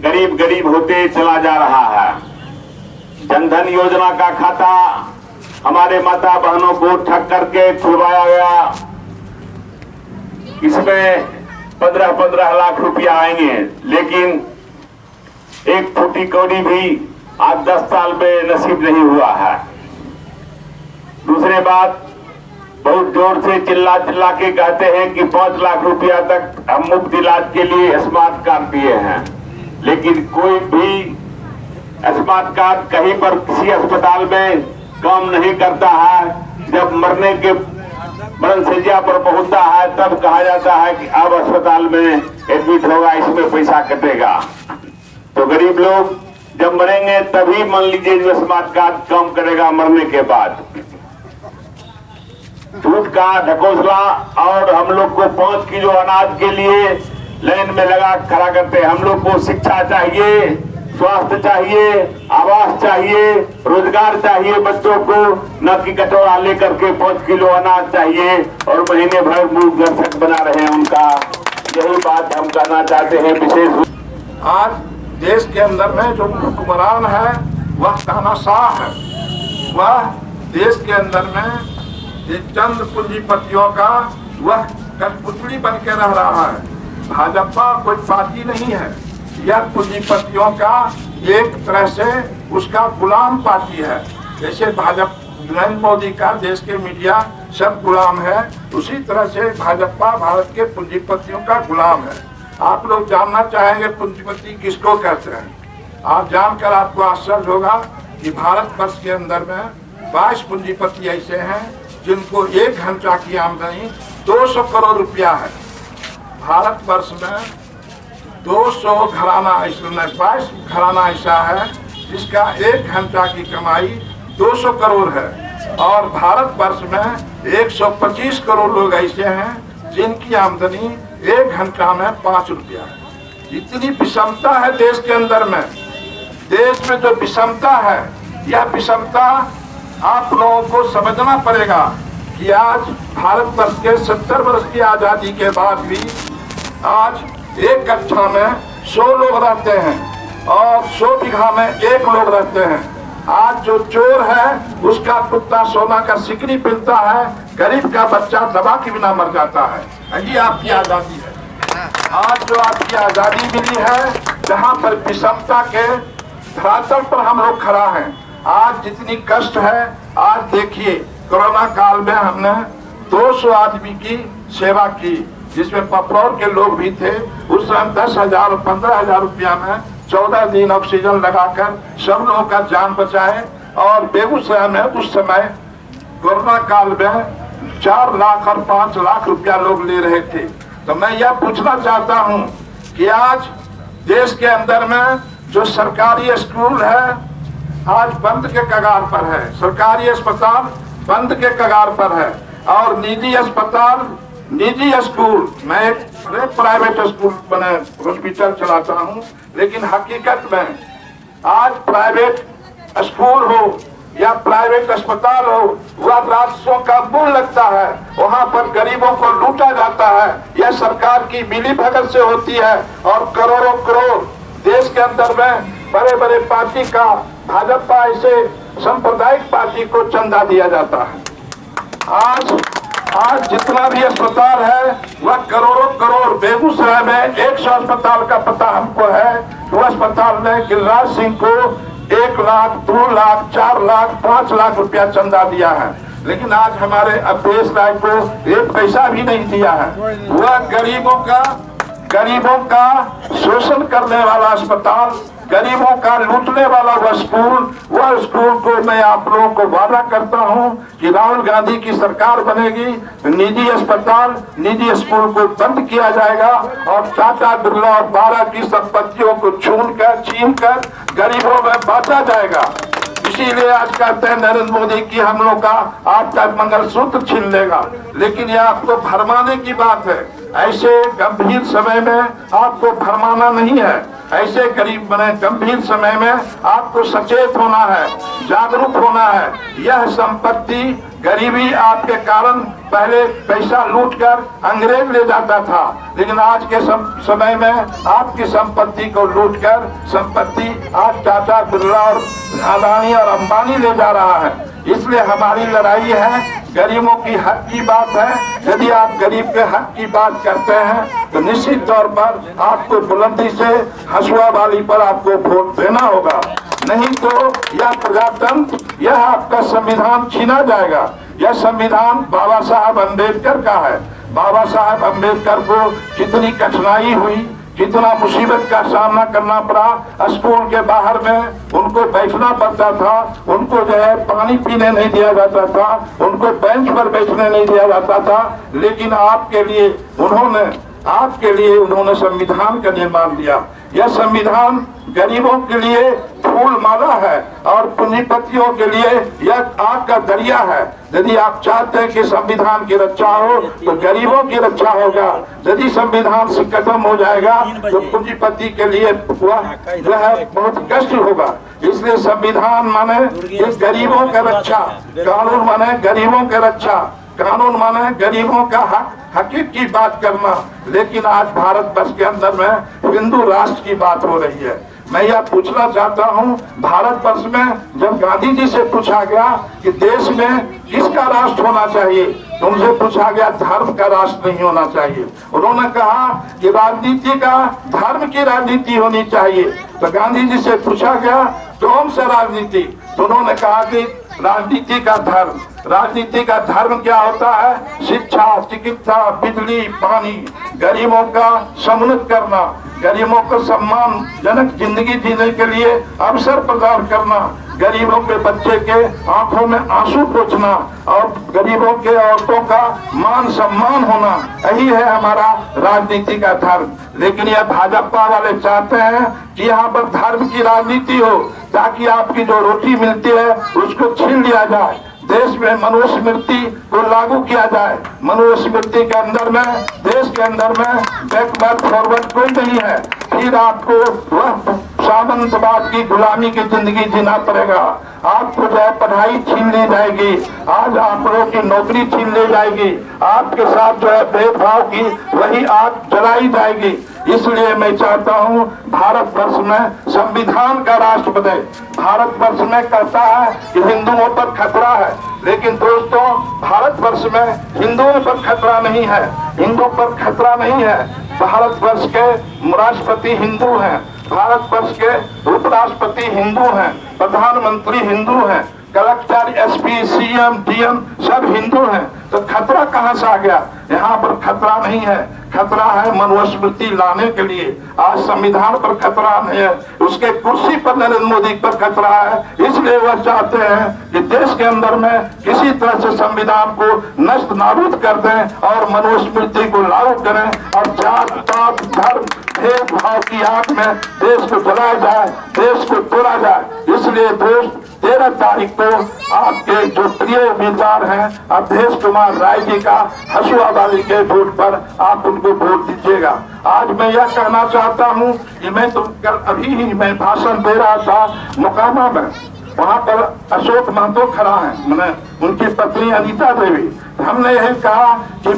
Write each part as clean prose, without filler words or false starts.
गरीब गरीब होते चला जा रहा है। जनधन योजना का खाता हमारे माता बहनों को ठग करके खुलवाया गया। इसमें 15-15 लाख रुपया आएंगे, लेकिन एक फूटी कौड़ी भी आज 10 साल में नसीब नहीं हुआ है। दूसरी बात, बहुत जोर से चिल्ला चिल्ला के कहते हैं कि 5 लाख रुपया तक हम मुफ्त इलाज के लिए स्मार्ट कार्ड दिए हैं, लेकिन कोई भी स्मार्ट कार्ड कहीं पर किसी अस्पताल में काम नहीं करता है। जब मरने के मरणशैया पर पहुंचता है तब कहा जाता है कि अब अस्पताल में एडमिट होगा, इसमें पैसा कटेगा। तो गरीब लोग जब मरेंगे तभी मान लीजिए जो स्मार्ट कार्ड काम करेगा मरने के बाद। झूठ का ढकोसला और हम लोग को 5 किलो अनाज के लिए लाइन में लगा खड़ा करते हैं। हम लोग को शिक्षा चाहिए, स्वास्थ्य चाहिए, आवास चाहिए, रोजगार चाहिए बच्चों को, न कि कटोरा लेकर के 5 किलो अनाज चाहिए और महीने भर मुंह दर्शक बना रहे हैं उनका। यही बात हम करना चाहते हैं विशेष। आज देश के अंदर में जो हुक्मरान है वह तानाशाह है। वह देश के अंदर में चंद पूंजीपतियों का वह कठपुतली बन के रह रहा है। भाजपा कोई पार्टी नहीं है, यह पूंजीपतियों का एक तरह से उसका गुलाम पार्टी है। जैसे नरेंद्र मोदी का देश के मीडिया सब गुलाम है, उसी तरह से भाजपा भारत के पूंजीपतियों का गुलाम है। आप लोग जानना चाहेंगे पूंजीपति किसको कहते हैं। आप जानकर आपको आश्चर्य होगा कि भारत वर्ष के अंदर में 22 पूंजीपति ऐसे हैं जिनको 1 घंटा की आमदनी 200 करोड़ रुपया है। भारत वर्ष में 200 घराना, 22 घराना ऐसा है जिसका 1 घंटा की कमाई 200 करोड़ है। और भारत वर्ष में 125 करोड़ लोग ऐसे हैं जिनकी आमदनी 1 घंटा में 5 रुपया है। इतनी विषमता है देश के अंदर में। देश में जो विषमता है, यह विषमता आप लोगों को समझना पड़ेगा कि आज भारत वर्ष के 70 वर्ष की आजादी के बाद भी आज एक कक्षा में 100 लोग रहते हैं और 100 बीघा में 1 लोग रहते हैं। आज जो चोर है उसका कुत्ता सोना का सिकड़ी पिलता है, गरीब का बच्चा दवा के बिना मर जाता है। ये आपकी आजादी है। आज जो आपकी आजादी मिली है, जहाँ पर विषमता के धरातल पर हम लोग खड़ा हैं। आज जितनी कष्ट है, आज देखिए कोरोना काल में हमने 200 आदमी की सेवा की, जिसमें पपरौर के लोग भी थे। उस समय 10,000 और 15,000 रुपया में 14 दिन ऑक्सीजन लगाकर सब लोगों का जान बचाए। और बेगूसराय में उस समय कोरोना काल में 4 लाख और 5 लाख रुपया लोग ले रहे थे। तो मैं यह पूछना चाहता हूं कि आज देश के अंदर में जो सरकारी स्कूल है आज बंद के कगार पर है, सरकारी अस्पताल बंद के कगार पर है और निजी अस्पताल, निजी स्कूल, मैं एक प्राइवेट स्कूल बने हॉस्पिटल चलाता हूं, लेकिन हकीकत में आज प्राइवेट स्कूल हो या प्राइवेट अस्पताल हो, वह राजस्व का मूल लगता है। वहां पर गरीबों को लूटा जाता है। यह सरकार की मिलीभगत से होती है और करोड़ों करोड़ देश के अंदर में बड़े बड़े पार्टी का, भाजपा ऐसे सांप्रदायिक पार्टी को चंदा दिया जाता है। आज जितना भी अस्पताल है वह करोड़ों करोड़, बेगूसराय में 100 अस्पताल का पता हमको है। वो अस्पताल में गिरिराज सिंह को 1 लाख, 2 लाख, 4 लाख, 5 लाख रुपया चंदा दिया है, लेकिन आज हमारे अवधेश राय को 1 पैसा भी नहीं दिया है। वह गरीबों का शोषण करने वाला अस्पताल, गरीबों का लूटने वाला वह स्कूल को मैं आप लोगों को वादा करता हूं कि राहुल गांधी की सरकार बनेगी, निजी अस्पताल, निजी स्कूल को बंद किया जाएगा और टाटा बिरला और बारा की संपत्तियों को छीन कर गरीबों में बांटा जाएगा। इसीलिए आज कहते हैं नरेंद्र मोदी की हम लोग का आपका मंगलसूत्र छीन लेगा, लेकिन यह आपको भरमाने की बात है। ऐसे गंभीर समय में आपको भरमाना नहीं है। ऐसे गरीब बने गंभीर समय में आपको सचेत होना है, जागरूक होना है। यह संपत्ति गरीबी आपके कारण पहले पैसा लूटकर अंग्रेज ले जाता था, लेकिन आज के समय में आपकी संपत्ति को लूटकर संपत्ति आज टाटा बिरला और अदानी और अंबानी ले जा रहा है। इसलिए हमारी लड़ाई है, गरीबों की हक की बात है। यदि आप गरीब के हक की बात करते हैं तो निश्चित तौर पर आपको बुलंदी से हसुआ वाली पर आपको वोट देना होगा, नहीं तो यह प्रजातंत्र, यह आपका संविधान छीना जाएगा। यह संविधान बाबा साहब अम्बेडकर का है। बाबा साहब अम्बेडकर को कितनी कठिनाई हुई, कितना मुसीबत का सामना करना पड़ा। स्कूल के बाहर में उनको बैठना पड़ता था, उनको जो है पानी पीने नहीं दिया जाता था, उनको बेंच पर बैठने नहीं दिया जाता था, लेकिन आपके लिए उन्होंने संविधान का निर्माण किया। यह संविधान गरीबों के लिए फूल माला है और पूंजीपतियों के लिए यह आग का दरिया है। यदि आप चाहते हैं कि संविधान की रक्षा हो तो गरीबों की रक्षा होगा। यदि संविधान से खत्म हो जाएगा तो पूंजीपति के लिए जो है बहुत कष्ट होगा। इसलिए संविधान माने गरीबों का रक्षा, कानून माने गरीबों का रक्षा, कानून माने गरीबों का हक की बात करना। लेकिन आज भारत वर्ष के अंदर में हिंदू राष्ट्र की बात हो रही है। मैं यह पूछना चाहता हूं, भारत वर्ष में जब गांधी जी से पूछा गया कि देश में किसका राष्ट्र होना चाहिए, तो उनसे पूछा गया धर्म का राष्ट्र नहीं होना चाहिए। उन्होंने कहा कि राजनीति का धर्म की राजनीति होनी चाहिए। तो गांधी जी से पूछा गया कौन सा राजनीति, तो उन्होंने कहा कि राजनीति का धर्म। राजनीति का धर्म क्या होता है? शिक्षा, चिकित्सा, बिजली, पानी, गरीबों का समुन्नत करना, गरीबों को सम्मानजनक जिंदगी जीने के लिए अवसर प्रदान करना, गरीबों के बच्चे के आंखों में आंसू पोंछना और गरीबों के औरतों का मान सम्मान होना, यही है हमारा राजनीति का धर्म। लेकिन यह भाजपा वाले चाहते हैं कि यहाँ पर धर्म की राजनीति हो, ताकि आपकी जो रोटी मिलती है उसको छीन लिया जाए। देश में मनुस्मृति को लागू किया जाए। मनुस्मृति के अंदर में, देश के अंदर में बैकवर्ड फॉरवर्ड कोई नहीं है। फिर आपको वह सामंतवाद की गुलामी की जिंदगी जीना पड़ेगा। आपको जो है पढ़ाई छीन ली जाएगी, आज आप लोगों की नौकरी छीन ली जाएगी, आपके साथ जो है भेदभाव की वही आग जलाई जाएगी। इसलिए मैं चाहता हूं भारत वर्ष में संविधान का राष्ट्र बने। भारत वर्ष में कहता है कि हिंदुओं पर खतरा है, लेकिन दोस्तों भारत वर्ष में हिंदुओं पर खतरा नहीं है, हिंदू पर खतरा नहीं है। भारत वर्ष के राष्ट्रपति हिंदू हैं, भारत वर्ष के उपराष्ट्रपति हिंदू हैं, प्रधानमंत्री हिंदू हैं, कलेक्टर, एसपी, सीएम, डीएम सब हिंदू हैं। तो खतरा कहां से आ गया? यहाँ पर खतरा नहीं है, खतरा है मनुस्मृति लाने के लिए। आज संविधान पर खतरा नहीं है, उसके कुर्सी पर नरेंद्र मोदी पर खतरा है। इसलिए वह चाहते हैं कि देश के अंदर में किसी तरह से संविधान को नष्ट नाबूद कर दें और मनुस्मृति को लागू करें और जात पात धर्म भेदभाव की आग में देश को जलाया जाए, देश को तोड़ा जाए। इसलिए दोस्त 13 तारीख को आपके जो प्रिय उम्मीदवार हैं अवधेश कुमार राय जी का हसुआ वाली के वोट पर आप उनको वोट दीजिएगा। आज मैं यह कहना चाहता हूं कि मैं तो कल अभी ही मैं भाषण दे रहा था मोकामा में, वहां पर अशोक महतो खड़ा है, मैंने उनकी पत्नी अनीता देवी। हमने यही कहा कि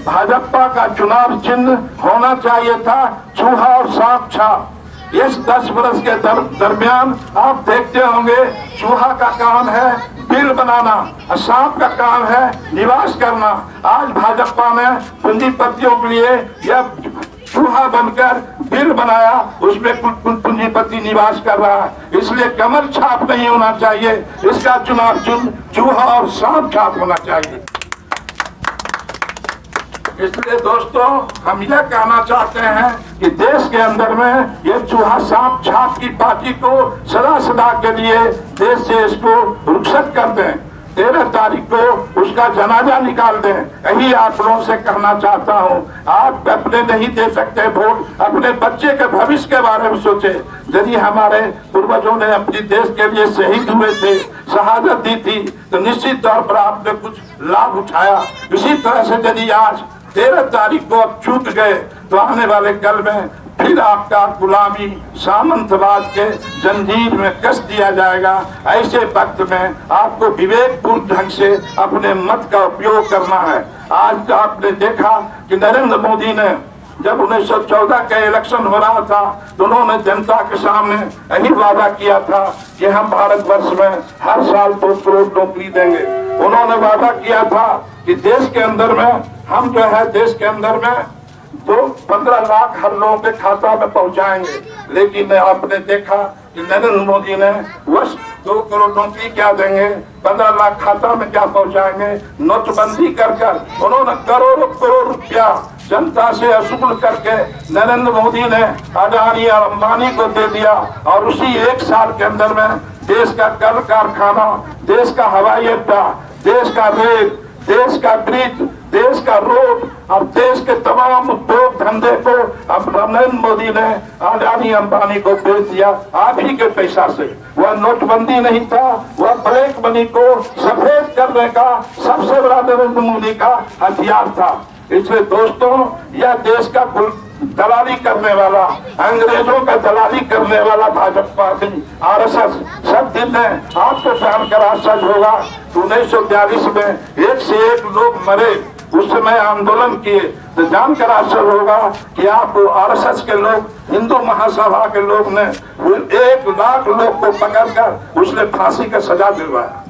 भाजपा का चुनाव चिन्ह होना चाहिए था चूहा और सांप छाप। इस 10 वर्ष के दरमियान आप देखते होंगे चूहा का काम है बिल बनाना और सांप का काम है निवास करना। आज भाजपा ने पूंजीपतियों के लिए यह चूहा बनकर बिल बनाया, उसमें पूंजीपति निवास कर रहा है। इसलिए कमल छाप नहीं होना चाहिए, इसका चुनाव चिन्ह चूहा और सांप छाप होना चाहिए। इसलिए दोस्तों हम यह कहना चाहते हैं कि देश के अंदर में ये चूहा सांप छाप की पार्टी को सदा के लिए देश से इसको रुखसत कर दें। 13 तारीख को उसका जनाजा निकाल दें। यही आप लोगों से कहना चाहता हूं। आप अपने नहीं दे सकते वोट, अपने बच्चे के भविष्य के बारे में सोचे। यदि हमारे पूर्वजों ने अपने देश के लिए शहीद हुए थे, शहादत दी थी, तो निश्चित तौर पर आपने कुछ लाभ उठाया। इसी तरह से यदि आज 13 तारीख को अब चूक गए तो आने वाले कल में फिर फिर आपका गुलामी सामंतवाद के जंजीर में कस दिया जाएगा। ऐसे वक्त में आपको विवेकपूर्ण ढंग से अपने मत का उपयोग करना है। आज आपने देखा कि नरेंद्र मोदी ने जब 1914 का इलेक्शन हो रहा था तो उन्होंने जनता के सामने यही वादा किया था कि हम भारतवर्ष में हर साल 2 करोड़ नौकरी देंगे। उन्होंने वादा किया था कि देश के अंदर में हम जो है देश के अंदर में 15 लाख हर लोगों के खाता में पहुंचाएंगे। लेकिन आपने देखा कि नरेंद्र मोदी ने वर्ष 2 करोड़ नौकरी क्या देंगे, 15 लाख खाता में क्या पहुंचाएंगे। नोटबंदी कर उन्होंने करोड़ों करोड़ रुपया जनता से वसूल करके नरेंद्र मोदी ने अडानी और अंबानी को दे दिया और उसी 1 साल के अंदर में देश का कल कारखाना, देश का हवाई अड्डा, देश का रेल, देश का ब्रिज, देश का रोड और देश के तमाम उद्योग धंधे को अब नरेंद्र मोदी ने अडानी अंबानी को बेच दिया आप ही के पैसा से। वह नोटबंदी नहीं था, वह ब्लैक मनी को सफेद करने का सबसे बड़ा नरेंद्र मोदी का हथियार था। इसलिए दोस्तों, यह देश का दलाली करने वाला, अंग्रेजों का दलाली करने वाला भाजपा RSS सब दिन है। आपको जानकर आश्चर्य होगा 1942 में 1 से 1 लोग मरे, उस समय आंदोलन किए तो जानकर आश्चर्य होगा कि आपको RSS के लोग, हिंदू महासभा के लोग ने 1 लाख लोग को पकड़कर उसने फांसी का सजा दिलवाया।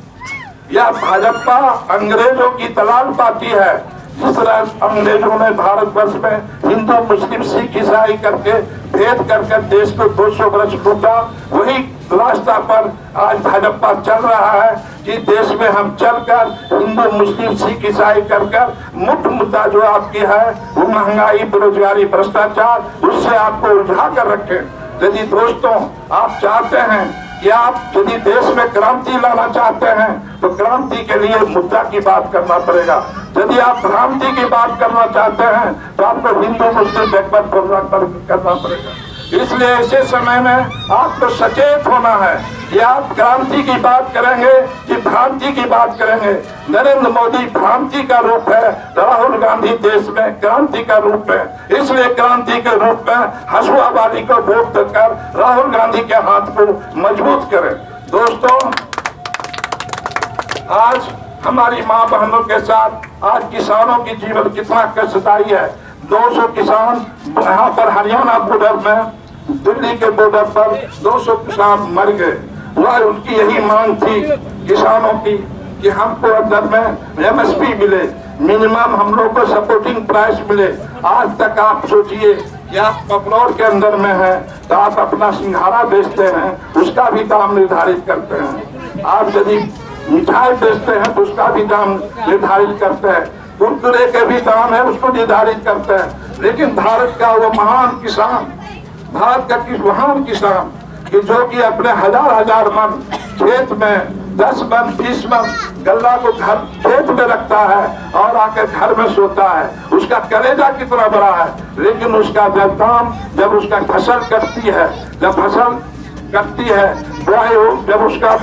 यह भाजपा अंग्रेजों की दलाल पार्टी है। जिस तरह अंग्रेजों ने भारतवर्ष में हिंदू मुस्लिम सिख ईसाई करके भेद कर देश को 200 वर्ष लूटा, वही रास्ता पर आज भाजपा चल रहा है कि देश में हम चलकर हिंदू मुस्लिम सिख ईसाई कर मुख्य मुद्दा जो आपकी है वो महंगाई, बेरोजगारी, भ्रष्टाचार, उससे आपको उलझा कर रखें। यदि दोस्तों आप चाहते हैं कि आप यदि देश में क्रांति लाना चाहते हैं तो क्रांति के लिए मुद्दा की बात करना पड़ेगा। यदि आप क्रांति की बात करना चाहते हैं तो आपको हिंदू मुस्लिम बैकवर्ड प्रोग्राम करना पड़ेगा। इसलिए ऐसे समय में आपको सचेत होना है कि आप क्रांति की बात करेंगे कि भ्रांति की बात करेंगे। नरेंद्र मोदी भ्रांति का रूप है, राहुल गांधी देश में क्रांति का रूप है। इसलिए क्रांति के रूप में हसुआबादी को वोट देकर राहुल गांधी के हाथ को मजबूत करें। दोस्तों, आज हमारी माँ बहनों के साथ आज किसानों की जीवन कितना कष्टदायी है। 200 किसान यहाँ पर हरियाणा बॉर्डर में, दिल्ली के बॉर्डर पर 200 किसान मर गए। वह उनकी यही मांग थी किसानों की कि हमको अंदर में MSP मिले, मिनिमम हम लोग को सपोर्टिंग प्राइस मिले। आज तक आप सोचिए कि आप पपलौर के अंदर में है तो आप अपना सिंघाड़ा बेचते हैं, उसका भी दाम निर्धारित करते हैं। आप यदि मिठाई बेचते हैं तो उसका भी दाम निर्धारित करते हैं, कुरकुरे के भी दाम है उसको निर्धारित करते हैं। लेकिन भारत का वो महान किसान, भारत का महान किसान कि जो कि अपने हजार मन खेत में 10 मन 20 मन गल्ला को घर खेत में रखता है और आकर घर में सोता है, उसका कलेजा कितना बड़ा है। लेकिन उसका जब दाम, जब उसका फसल कटती है, जब फसल कटती है, जब उसका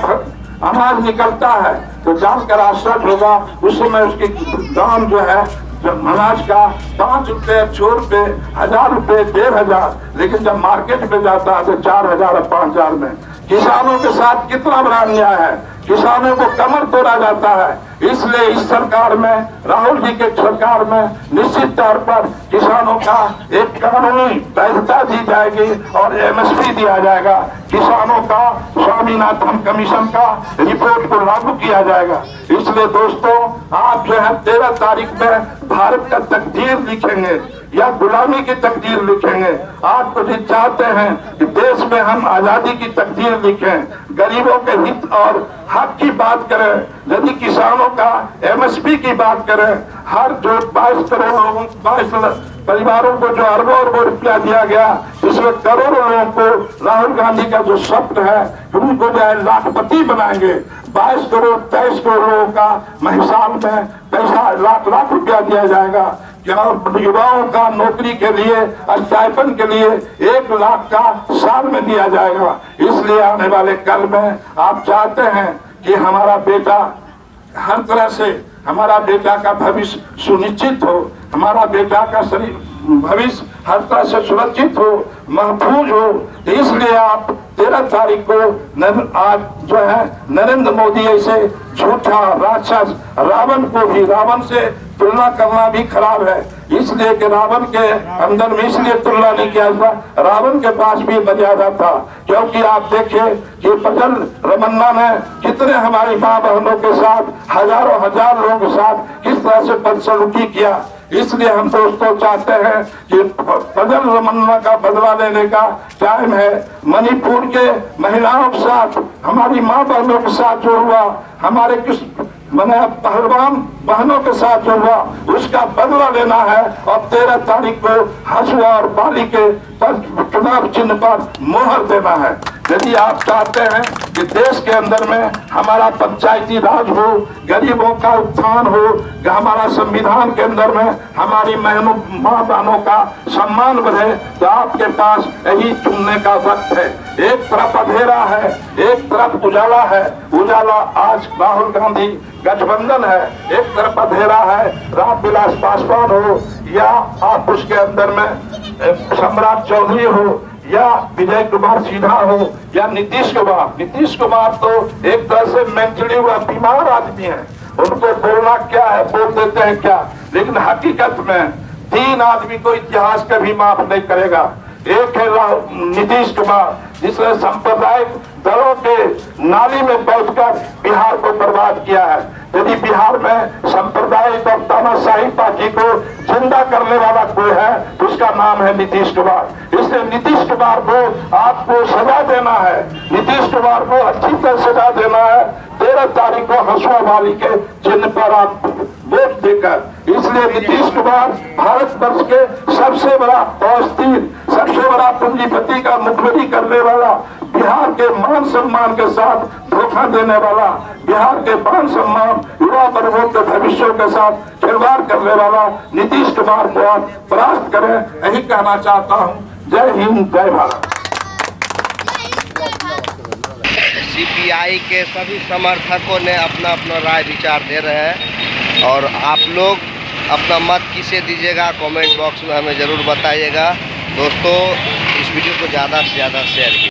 अनाज निकलता है तो जानकर आश्चर्य होगा उस समय उसकी दाम जो है अनाज का 5 रुपए, 6 रुपए, 1000 रुपए, 1500, लेकिन जब मार्केट में जाता है तो 4000 और 5000 में। किसानों के साथ कितना बड़ा अन्याय है, किसानों को कमर तोड़ा जाता है। इसलिए इस सरकार में, राहुल जी के सरकार में निश्चित तौर पर किसानों का एक कानूनी वैधता दी जाएगी और MSP दिया जाएगा। किसानों का स्वामीनाथन कमीशन का रिपोर्ट को लागू किया जाएगा। इसलिए दोस्तों, आप जो है 13 तारीख में भारत का तकदीर लिखेंगे या गुलामी की तकदीर लिखेंगे। आप यदि चाहते हैं कि देश में हम आजादी की तकदीर लिखें, गरीबों के हित और हक की बात करें, यदि किसानों का MSP की बात करें, हर जो 22 करोड़ लोगों, 22 परिवारों को जो अरबों रुपया दिया गया, इसमें करोड़ों लोगों को राहुल गांधी का जो स्वप्न है उनको जो है लाखपति बनाएंगे। 22 करोड़ 23 करोड़ लोगों का महिसाल में पैसा लाख रुपया दिया जाएगा। युवाओं का नौकरी के लिए, स्टाइपेंड के लिए 1 लाख का साल में दिया जाएगा। इसलिए आने वाले कल में आप चाहते हैं कि हमारा बेटा हर तरह से, हमारा बेटा का भविष्य सुनिश्चित हो, हमारा बेटा का भविष्य हर तरह से सुरक्षित हो, महफूज हो। इसलिए आप 13 तारीख को आज जो है नरेंद्र मोदी ऐसे झूठा राक्षस रावण को भी, रावण से तुलना करना भी खराब है, इसलिए कि रावण के अंदर में इसलिए तुलना नहीं किया था, रावण के पास भी मर्यादा था। क्योंकि आप देखिए कि प्रज्वल रमन्ना ने कितने हमारी माँ बहनों के साथ, हजारों हजार लोगों के साथ किस तरह से बदसलूकी किया। इसलिए हम दोस्तों चाहते हैं कि प्रज्वल रमन्ना का बदला लेने का टाइम है। मणिपुर के महिलाओं के साथ, हमारी माँ बहनों के साथ जो हुआ, हमारे किस पहलवान बहनों के साथ जो हुआ, उसका बदला लेना है। और 13 तारीख को हसुआ और बाली के चुनाव चिन्ह पर मोहर देना है। यदि आप चाहते हैं कि देश के अंदर में हमारा पंचायती राज हो, गरीबों का उत्थान हो, हमारा संविधान के अंदर में हमारी माँ बहनों का सम्मान बढ़े, तो आपके पास यही चुनने का वक्त है। एक तरफ अंधेरा है, एक तरफ उजाला है। उजाला आज राहुल गांधी गठबंधन है, एक तरफ अंधेरा है रामविलास पासवान हो, या आप उसके अंदर में सम्राट चौधरी हो, या विजय कुमार सिन्हा हो, या नीतीश कुमार। नीतीश कुमार तो एक तरह से मेंटली वह बीमार आदमी है, उनको बोलना क्या है, बोल देते हैं क्या। लेकिन हकीकत में 3 आदमी को इतिहास कभी माफ नहीं करेगा। एक है नीतीश कुमार, जिसने सांप्रदायिक दलों के नाली में बैठकर बिहार को बर्बाद किया है। यदि बिहार में सांप्रदायिक और तानाशाही पार्टी को जिंदा करने वाला कोई है तो उसका नाम है नीतीश कुमार। इसलिए नीतीश कुमार को आपको सजा देना है, नीतीश कुमार को अच्छी तरह सजा देना है। 13 तारीख को हसुआ वाली के चिन्ह पर आप वोट देकर। इसलिए नीतीश कुमार भारत वर्ष के सबसे बड़ा अस्थिर, सबसे बड़ा पूंजीपति का मुखबिरी करने वाला, बिहार के मान सम्मान के साथ धोखा देने वाला, बिहार के मान सम्मान युवा वर्गों के भविष्य के साथ खिलवाड़ करने वाला नीतीश कुमार को आप परास्त करें, यही कहना चाहता हूँ। जय हिंद, जय भारत। सीपीआई के सभी समर्थकों ने अपना अपना राय विचार दे रहे हैं, और आप लोग अपना मत किसे दीजिएगा कमेंट बॉक्स में हमें ज़रूर बताइएगा। दोस्तों, इस वीडियो को ज़्यादा से ज़्यादा शेयर कीजिए।